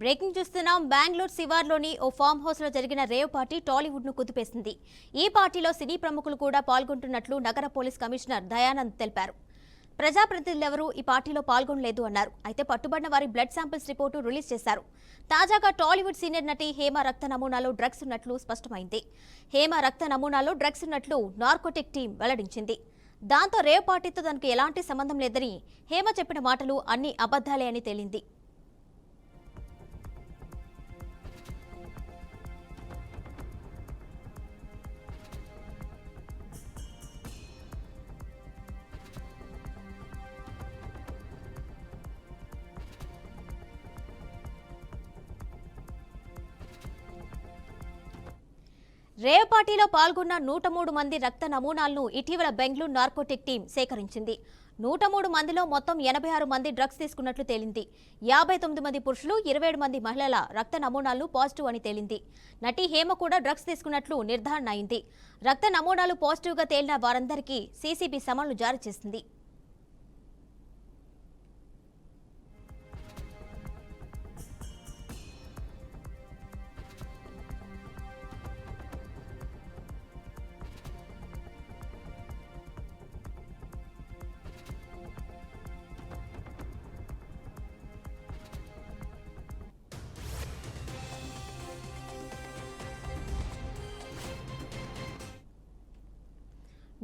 Breaking చూస్తున్నాం. బెంగళూరు శివార్లోని ఓ farm house లో జరిగిన రేవ్ పార్టీ టాలీవుడ్ ను కుదిపేసింది. ఈ పార్టీలో సినీ ప్రముఖులు కూడా పాల్గొంటున్నట్లు నగర పోలీస్ కమిషనర్ దయానంద్ తెలిపారు. ప్రజాప్రతినిధులెవరూ ఈ పార్టీలో పాల్గొనలేదు అన్నారు. అయితే పట్టుబడిన వారి బ్లడ్ శాంపిల్స్ రిపోర్టు రిలీజ్ చేశారు. తాజాగా టాలీవుడ్ సీనియర్ నటి హేమ రక్త నమూనాలో డ్రగ్స్ ఉన్నట్లు స్పష్టమైంది. హేమ రక్త నమూనాలో డ్రగ్స్ ఉన్నట్లు నార్కోటిక్ టీం వెల్లడించింది. దాంతో రేవ్ పార్టీతో తనకు ఎలాంటి సంబంధం లేదని, హేమ చెప్పిన మాటలు అన్ని అబద్ధాలే అని తేలింది. రేవ్ పార్టీలో పాల్గొన్న 103 మంది రక్త నమూనాలను ఇటీవల బెంగళూరు నార్కోటిక్ టీం సేకరించింది. 103 మందిలో మొత్తం 86 మంది డ్రగ్స్ తీసుకున్నట్లు తేలింది. 59 మంది పురుషులు, 27 మంది మహిళల రక్త నమూనాలు పాజిటివ్ అని తేలింది. నటి హేమ కూడా డ్రగ్స్ తీసుకున్నట్లు నిర్ధారణ అయింది. రక్త నమూనాలు పాజిటివ్గా తేలిన వారందరికీ సీసీబీ సమన్లు జారీ చేసింది.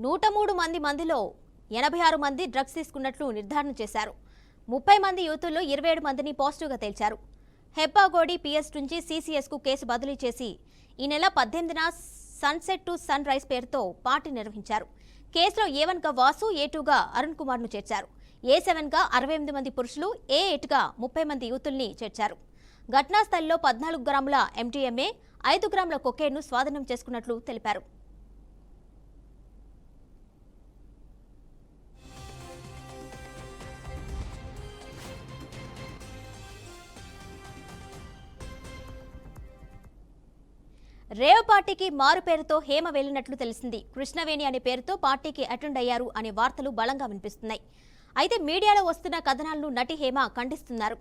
నూట 103 మందిలో 86 మంది డ్రగ్స్ తీసుకున్నట్లు నిర్ధారణ చేశారు. 30 మంది యూతుల్లో 27 మందిని పాజిటివ్గా తేల్చారు. హెబ్బాగోడి పిఎస్ నుంచి సీసీఎస్కు కేసు బదిలీ చేసి ఈ నెల 18న సన్సెట్ టు సన్ రైజ్ పేరుతో పార్టీ నిర్వహించారు. కేసులో ఏ1గా వాసు, ఏ2గా అరుణ్ కుమార్ను చేర్చారు. ఏ7గా 68 మంది పురుషులు, ఏ8గా 30 మంది యూతుల్ని చేర్చారు. ఘటనా స్థలిలో 14 గ్రాముల ఎండీఎంఏ, 5 గ్రాముల కొకైన్ను స్వాధీనం చేసుకున్నట్లు తెలిపారు. రేవ్ పార్టీకి మారు పేరుతో హేమ వెళ్లినట్లు తెలిసింది. కృష్ణవేణి అనే పేరుతో పార్టీకి అటెండ్ అయ్యారు అనే వార్తలు బలంగా వినిపిస్తున్నాయి. అయితే మీడియాలో వస్తున్న కథనాలను నటి హేమ ఖండిస్తున్నారు.